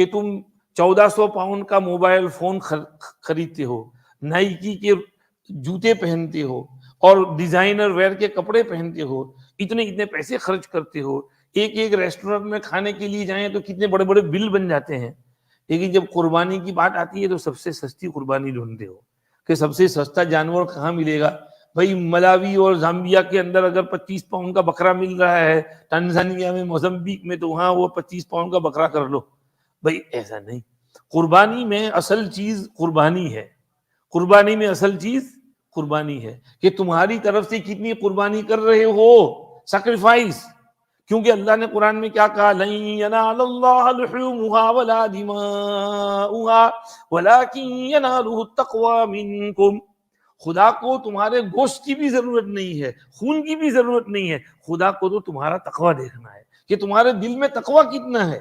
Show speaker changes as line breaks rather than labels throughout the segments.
کہ تم 1400 پاؤنڈ کا موبائل فون خریدتے ہو، نائکی کے جوتے پہنتے ہو اور ڈیزائنر ویئر کے کپڑے پہنتے ہو، اتنے پیسے خرچ کرتے ہو، ایک ریسٹورنٹ میں کھانے کے لیے جائیں تو کتنے بڑے بڑے بل بن جاتے ہیں، لیکن جب قربانی کی بات آتی ہے تو سب سے سستی قربانی ڈھونڈتے ہو کہ سب سے سستا جانور کہاں ملے گا. بھائی ملاوی اور زامبیا کے اندر اگر 25 پاؤنڈ کا بکرا مل رہا ہے، ٹنزانیہ میں، موزمبیق میں، تو وہاں وہ 25 پاؤنڈ کا بکرا کر لو. بھائی ایسا نہیں، قربانی میں اصل چیز قربانی ہے. قربانی میں اصل چیز قربانی ہے کہ تمہاری طرف سے کتنی قربانی کر رہے ہو، سیکریفائس. کیونکہ اللہ نے قرآن میں کیا کہا، لن ینال اللہ لحومها ولا دماؤها ولکن ینالہ التقوی منکم. خدا کو تمہارے گوشت کی بھی ضرورت نہیں ہے، خون کی بھی ضرورت نہیں ہے، خدا کو تو تمہارا تقوی دیکھنا ہے کہ تمہارے دل میں تقوی کتنا ہے،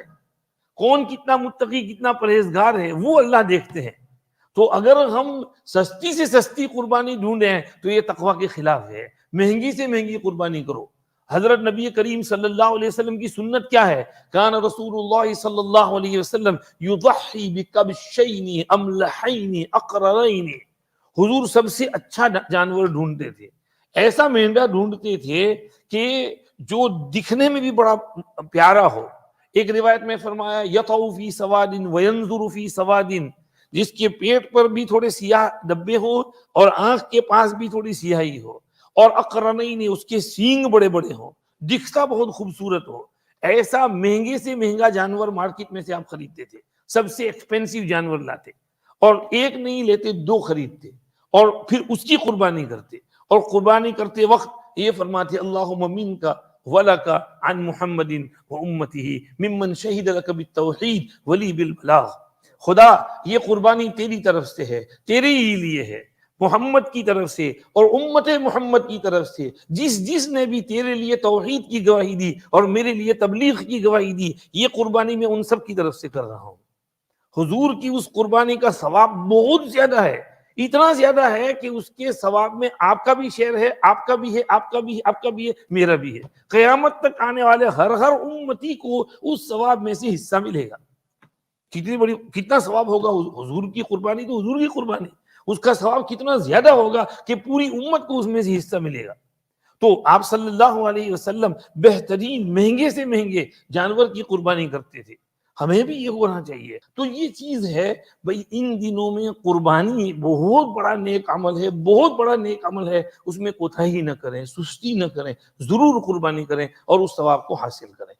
کون کتنا متقی، کتنا پرہیزگار ہے، وہ اللہ دیکھتے ہیں. تو اگر ہم سستی سے سستی قربانی ڈھونڈے ہیں تو یہ تقوی کے خلاف ہے. مہنگی سے مہنگی قربانی کرو. حضرت نبی کریم صلی اللہ علیہ وسلم کی سنت کیا ہے؟ کان رسول اللہ صلی اللہ علیہ وسلم یضحی بکبشین املحین اقررین. حضور سب سے اچھا جانور ڈھونڈتے تھے، ایسا مہنگا ڈھونڈتے تھے کہ جو دکھنے میں بھی بڑا پیارا ہو. ایک روایت میں فرمایا یطؤ فی سواد وینظر فی سواد، جس کے پیٹ پر بھی تھوڑے سیاہ دبے ہو اور آنکھ کے پاس بھی تھوڑی سیاہی ہو، اور اقرنین، اس کے سینگ بڑے بڑے ہوں، دکھتا بہت خوبصورت ہو. ایسا مہنگے سے مہنگا جانور مارکیٹ میں سے آپ خریدتے تھے، سب سے ایکسپینسو جانور لاتے اور ایک نہیں لیتے، 2 خریدتے اور پھر اس کی قربانی کرتے. اور قربانی کرتے وقت یہ فرماتے اللہم منک ولک عن محمد و امتہ ممن شہد لک بالتوحید ولی بالبلاغ. خدا یہ قربانی تیری طرف سے ہے، تیرے ہی لیے ہے، محمد کی طرف سے اور امت محمد کی طرف سے. جس نے بھی تیرے لیے توحید کی گواہی دی اور میرے لیے تبلیغ کی گواہی دی، یہ قربانی میں ان سب کی طرف سے کر رہا ہوں. حضور کی اس قربانی کا ثواب بہت زیادہ ہے، اتنا زیادہ ہے کہ اس کے ثواب میں آپ کا بھی شیئر ہے، آپ کا بھی ہے، آپ کا بھی ہے، آپ کا بھی ہے، میرا بھی ہے. قیامت تک آنے والے ہر امتی کو اس ثواب میں سے حصہ ملے گا. کتنا ثواب ہوگا حضور کی قربانی، تو حضور کی قربانی اس کا ثواب کتنا زیادہ ہوگا کہ پوری امت کو اس میں سے حصہ ملے گا. تو آپ صلی اللہ علیہ وسلم بہترین مہنگے سے مہنگے جانور کی قربانی کرتے تھے. ہمیں بھی یہ ہونا چاہیے. تو یہ چیز ہے بھائی، ان دنوں میں قربانی بہت بڑا نیک عمل ہے، بہت بڑا نیک عمل ہے. اس میں کوتاہی نہ کریں، سستی نہ کریں، ضرور قربانی کریں اور اس ثواب کو حاصل کریں.